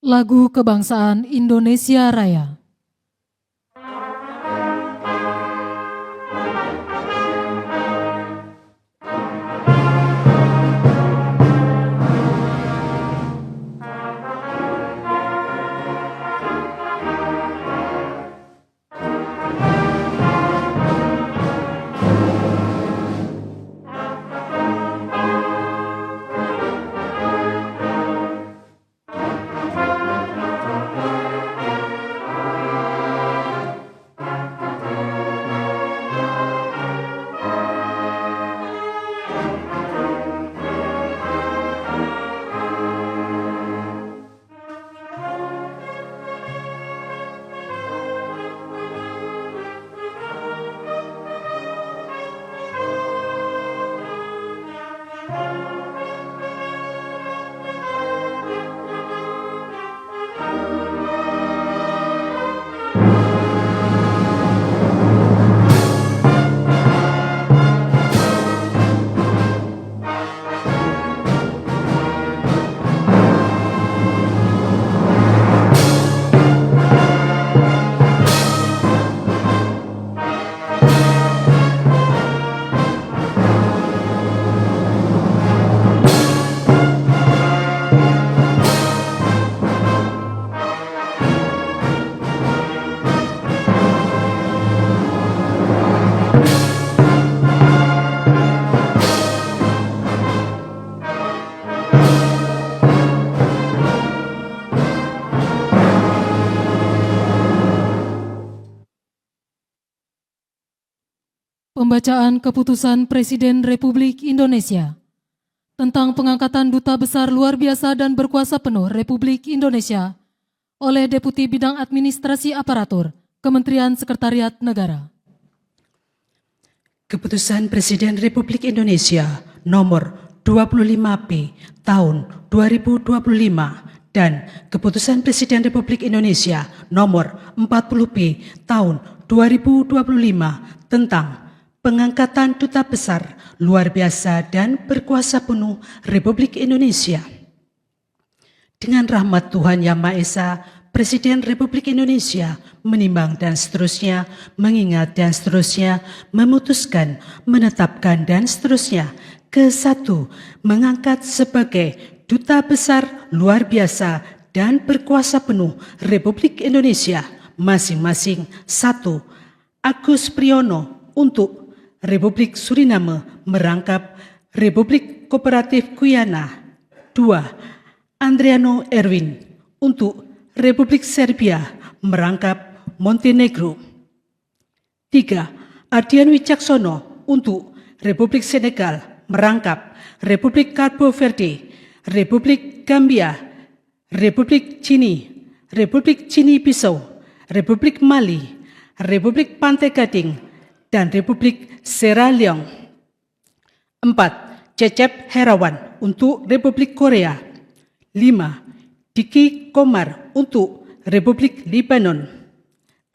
Lagu Kebangsaan Indonesia Raya. Pembacaan Keputusan Presiden Republik Indonesia tentang pengangkatan Duta Besar Luar Biasa dan Berkuasa Penuh Republik Indonesia oleh Deputi Bidang Administrasi Aparatur, Kementerian Sekretariat Negara. Keputusan Presiden Republik Indonesia nomor 25P tahun 2025 dan Keputusan Presiden Republik Indonesia nomor 40P tahun 2025 tentang pengangkatan Duta Besar Luar Biasa dan Berkuasa Penuh Republik Indonesia. Dengan rahmat Tuhan Yang Maha Esa, Presiden Republik Indonesia menimbang dan seterusnya, mengingat dan seterusnya, memutuskan, menetapkan dan seterusnya. Ke-1, mengangkat sebagai Duta Besar Luar Biasa dan Berkuasa Penuh Republik Indonesia masing-masing 1. Agus Priyono untuk Republik Suriname merangkap Republik Kooperatif Guyana. 2. Andriano Erwin untuk Republik Serbia merangkap Montenegro. 3. Ardian Wicaksono untuk Republik Senegal merangkap Republik Cabo Verde, Republik Gambia, Republik Cini-Bissau, Republik Mali, Republik Pantai Gading, dan Republik Sierra Leone. 4. Cecep Herawan untuk Republik Korea. 5. Diki Komar untuk Republik Lebanon.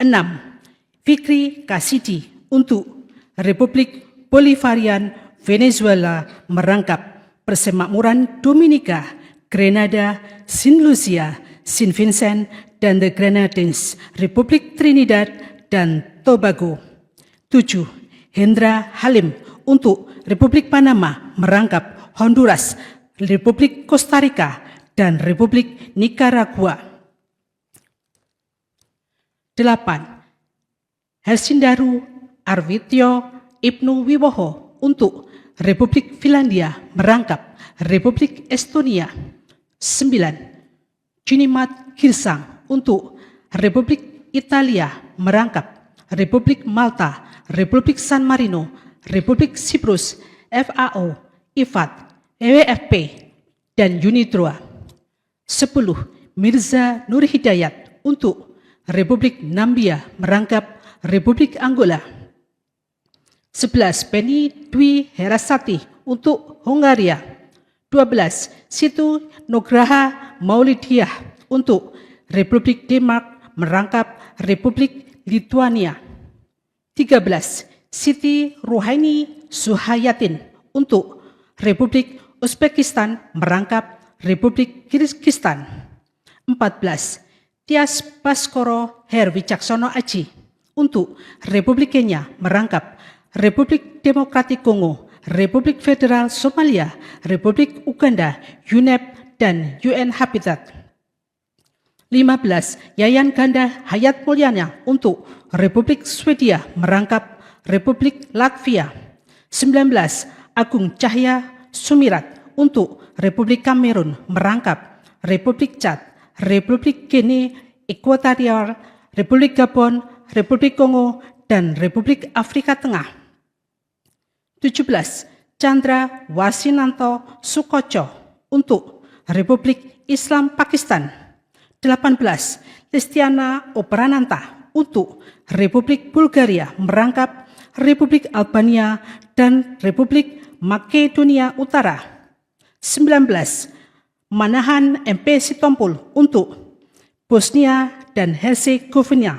6. Fikri Kasidi untuk Republik Bolivarian Venezuela merangkap Persemakmuran Dominika, Grenada, Saint Lucia, Saint Vincent, dan the Grenadines, Republik Trinidad dan Tobago. 7. Hendra Halim untuk Republik Panama merangkap Honduras, Republik Costa Rica, dan Republik Nicaragua. 8. Helsindaru Arwityo Ibnu Wiwoho untuk Republik Finlandia merangkap Republik Estonia. 9. Junimat Girsang untuk Republik Italia merangkap Republik Malta, Republik San Marino, Republik Siprus, FAO, IFAD, WWF, dan UNITROA. 10. Mirza Nur Hidayat untuk Republik Nambia merangkap Republik Angola. 11. Penny Dwi Herasati untuk Hongaria. 12. Situ Nugraha Maulidiah untuk Republik Denmark merangkap Republik Lithuania. 13. Siti Ruhaini Suhayatin untuk Republik Uzbekistan merangkap Republik Kirgistan. 14. Tias Baskoro Her Wicaksono Aji untuk Republik Kenya merangkap Republik Demokratik Kongo, Republik Federal Somalia, Republik Uganda, UNEP, dan UN Habitat. 15. Yayan Ganda Hayat Mulyana untuk Republik Swedia merangkap Republik Latvia. 19. Agung Cahya Sumirat untuk Republik Kamerun merangkap Republik Chad, Republik Guinea Ekuatorial, Republik Gabon, Republik Kongo, dan Republik Afrika Tengah. 17. Chandra Wasinanto Sukoco untuk Republik Islam Pakistan. 18. Listiana Oprananta untuk Republik Bulgaria merangkap Republik Albania dan Republik Makedonia Utara. 19. Manahan MP Sitompul untuk Bosnia dan Herzegovina.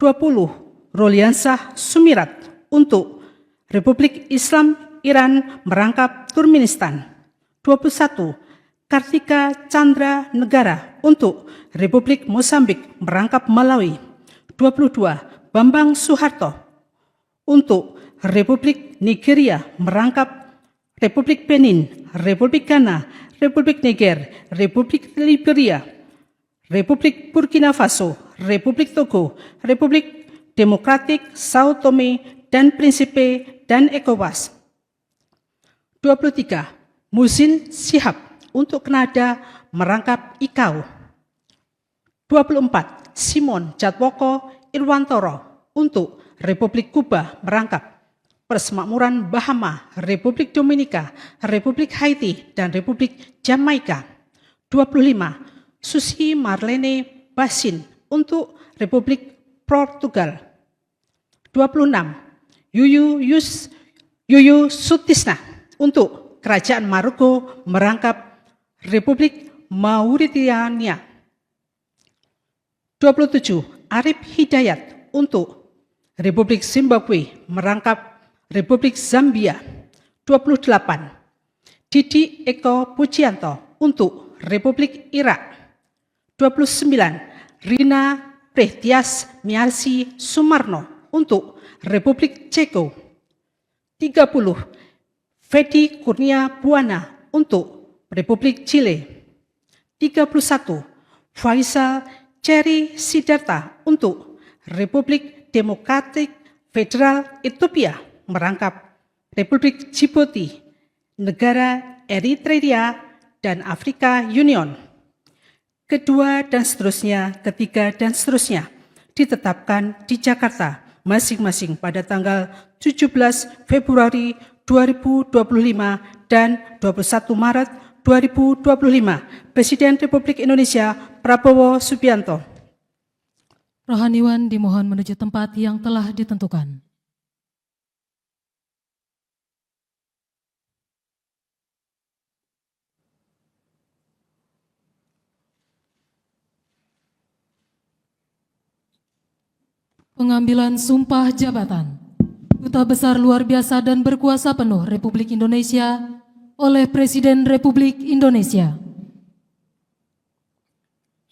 20. Roliansah Sumirat untuk Republik Islam Iran merangkap Turkmenistan. 21. Kartika Chandra Negara untuk Republik Mozambik merangkap Malawi. 22. Bambang Suharto untuk Republik Nigeria merangkap Republik Benin, Republik Ghana, Republik Niger, Republik Liberia, Republik Burkina Faso, Republik Togo, Republik Demokratik Sao Tome dan Principe, dan ECOWAS. 23. Muhsin Shihab untuk Kanada merangkap ICAO. 24. Simon Jatwoko Irwantoro untuk Republik Kuba merangkap Persemakmuran Bahama, Republik Dominika, Republik Haiti, dan Republik Jamaika. 25. Susi Marlene Basin untuk Republik Portugal. 26. Yuyu Sutisna untuk Kerajaan Maroko merangkap Republik Mauritania. 27. Arif Hidayat untuk Republik Zimbabwe merangkap Republik Zambia. 28. Didi Eko Pujianto untuk Republik Irak. 29. Rina Prehtias Miarsi Sumarno untuk Republik Ceko. 30. Fedi Kurnia Buana untuk Republik Chile. 31. Faisal Cherry Sidarta untuk Republik Demokratik Federal Ethiopia merangkap Republik Djibouti, negara Eritrea, dan Afrika Union. Kedua dan seterusnya, ketiga dan seterusnya ditetapkan di Jakarta masing-masing pada tanggal 17 Februari 2025 dan 21 Maret 2025. Presiden Republik Indonesia Prabowo Subianto. Rohaniwan dimohon menuju tempat yang telah ditentukan. Pengambilan sumpah jabatan Duta Besar Luar Biasa dan Berkuasa Penuh Republik Indonesia oleh Presiden Republik Indonesia.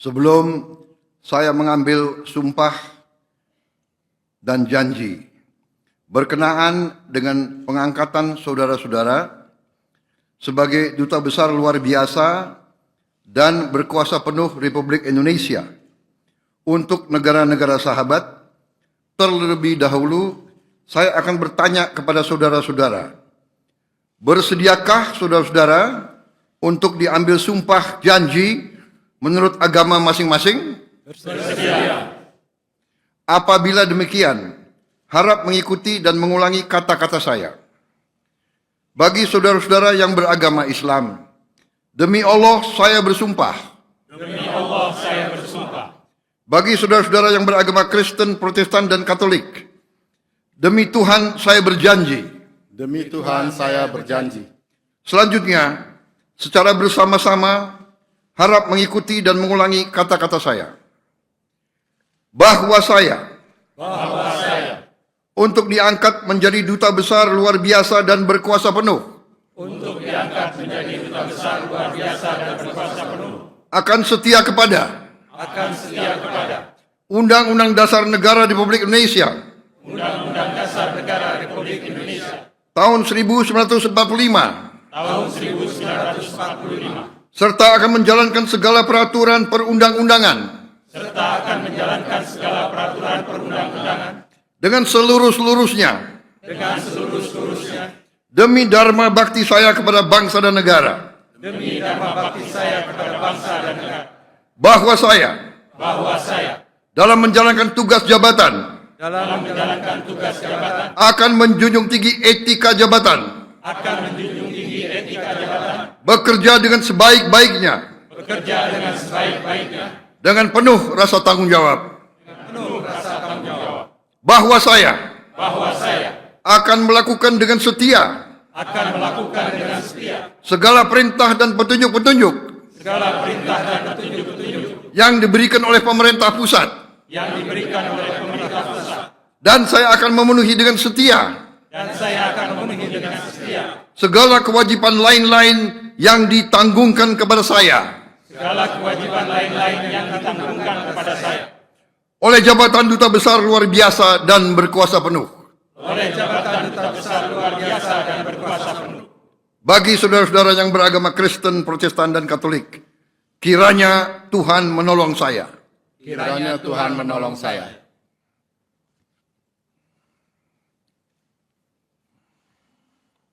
Sebelum saya mengambil sumpah dan janji berkenaan dengan pengangkatan saudara-saudara sebagai Duta Besar Luar Biasa dan Berkuasa Penuh Republik Indonesia untuk negara-negara sahabat, terlebih dahulu saya akan bertanya kepada saudara-saudara, bersediakah saudara-saudara untuk diambil sumpah janji menurut agama masing-masing? Bersedia. Apabila demikian, harap mengikuti dan mengulangi kata-kata saya. Bagi saudara-saudara yang beragama Islam, demi Allah saya bersumpah. Demi Allah saya bersumpah. Bagi saudara-saudara yang beragama Kristen, Protestan, dan Katolik, demi Tuhan saya berjanji. Demi Tuhan saya berjanji. Selanjutnya, secara bersama-sama, harap mengikuti dan mengulangi kata-kata saya. Bahwa saya untuk diangkat menjadi Duta Besar Luar Biasa dan Berkuasa Penuh. Untuk diangkat menjadi Duta Besar Luar Biasa dan Berkuasa Penuh. akan setia kepada Undang-Undang Dasar Negara Republik Indonesia tahun 1945 serta akan menjalankan segala peraturan perundang-undangan dengan seluruh-seluruhnya demi dharma bakti saya kepada bangsa dan negara. Bahwa saya dalam menjalankan tugas jabatan akan menjunjung tinggi etika jabatan, bekerja dengan sebaik-baiknya, dengan penuh rasa tanggung jawab. Bahwa saya akan melakukan dengan setia segala perintah dan petunjuk-petunjuk yang diberikan oleh pemerintah pusat, dan saya akan memenuhi dengan setia segala kewajiban lain-lain yang ditanggungkan kepada saya oleh jabatan Duta Besar Luar Biasa dan berkuasa penuh. Bagi saudara-saudara yang beragama Kristen, Protestan, dan Katolik, kiranya Tuhan menolong saya. Kiranya Tuhan menolong saya.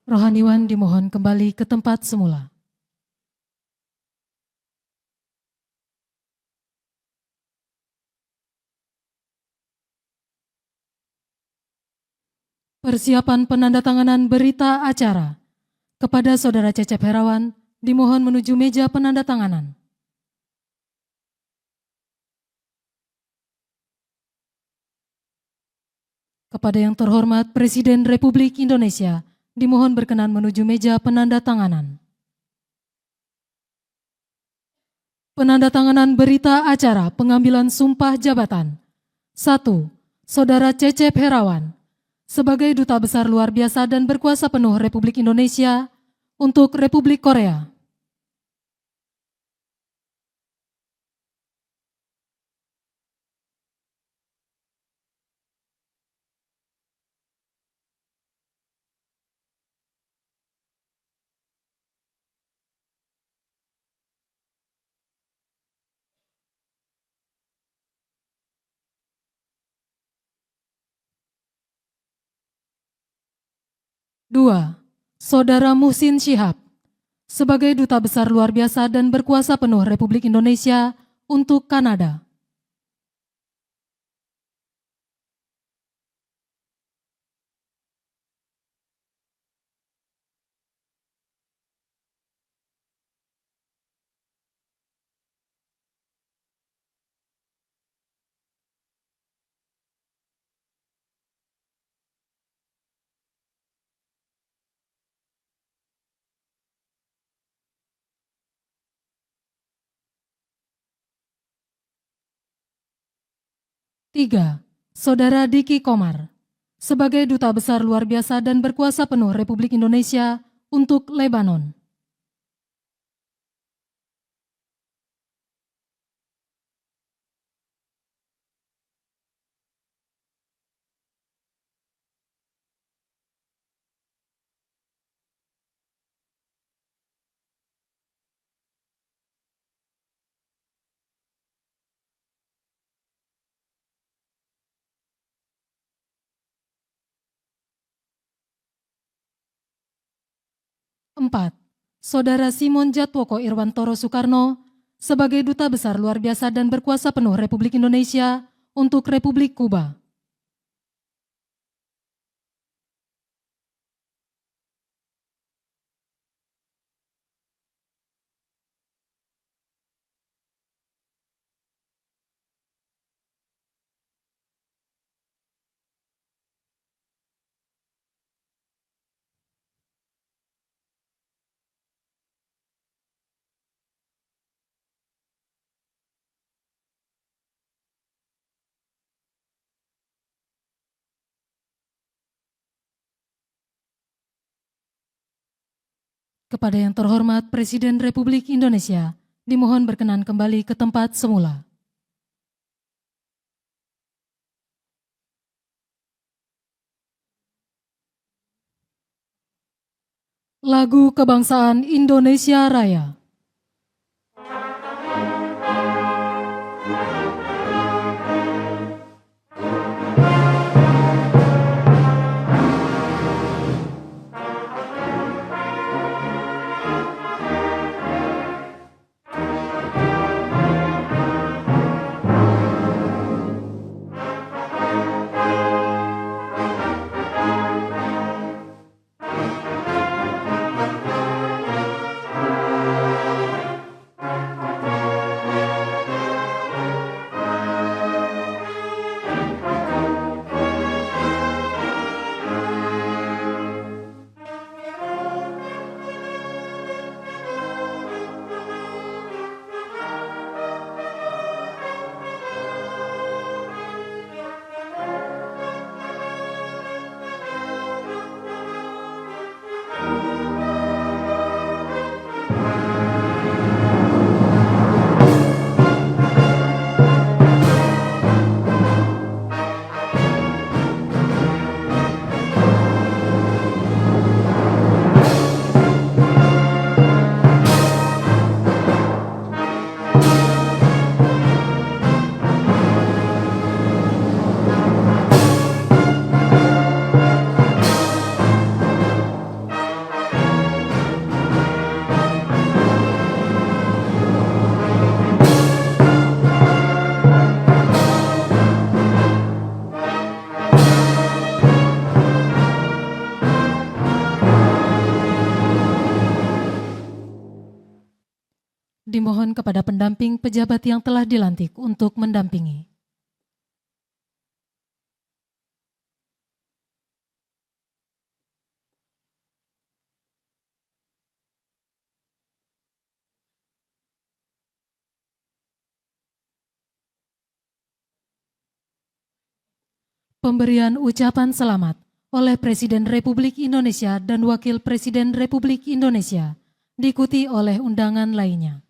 Rohaniwan dimohon kembali ke tempat semula. Persiapan penandatanganan berita acara kepada Saudara Cecep Herawan dimohon menuju meja penandatanganan. Kepada yang terhormat Presiden Republik Indonesia dimohon berkenan menuju meja penandatanganan. Penandatanganan berita acara pengambilan sumpah jabatan. 1. Saudara Cecep Herawan sebagai Duta Besar Luar Biasa dan Berkuasa Penuh Republik Indonesia untuk Republik Korea. Dua, Saudara Muhsin Syihab sebagai Duta Besar Luar Biasa dan Berkuasa Penuh Republik Indonesia untuk Kanada. Tiga, Saudara Diki Komar sebagai Duta Besar Luar Biasa dan Berkuasa Penuh Republik Indonesia untuk Lebanon. Empat, Saudara Simon Jatwoko Irwantoro Soekarno sebagai Duta Besar Luar Biasa dan Berkuasa Penuh Republik Indonesia untuk Republik Kuba. Kepada yang terhormat Presiden Republik Indonesia Dimohon berkenan kembali ke tempat semula. Lagu Kebangsaan Indonesia Raya. Dimohon kepada pendamping pejabat yang telah dilantik untuk mendampingi. Pemberian ucapan selamat oleh Presiden Republik Indonesia dan Wakil Presiden Republik Indonesia, diikuti oleh undangan lainnya.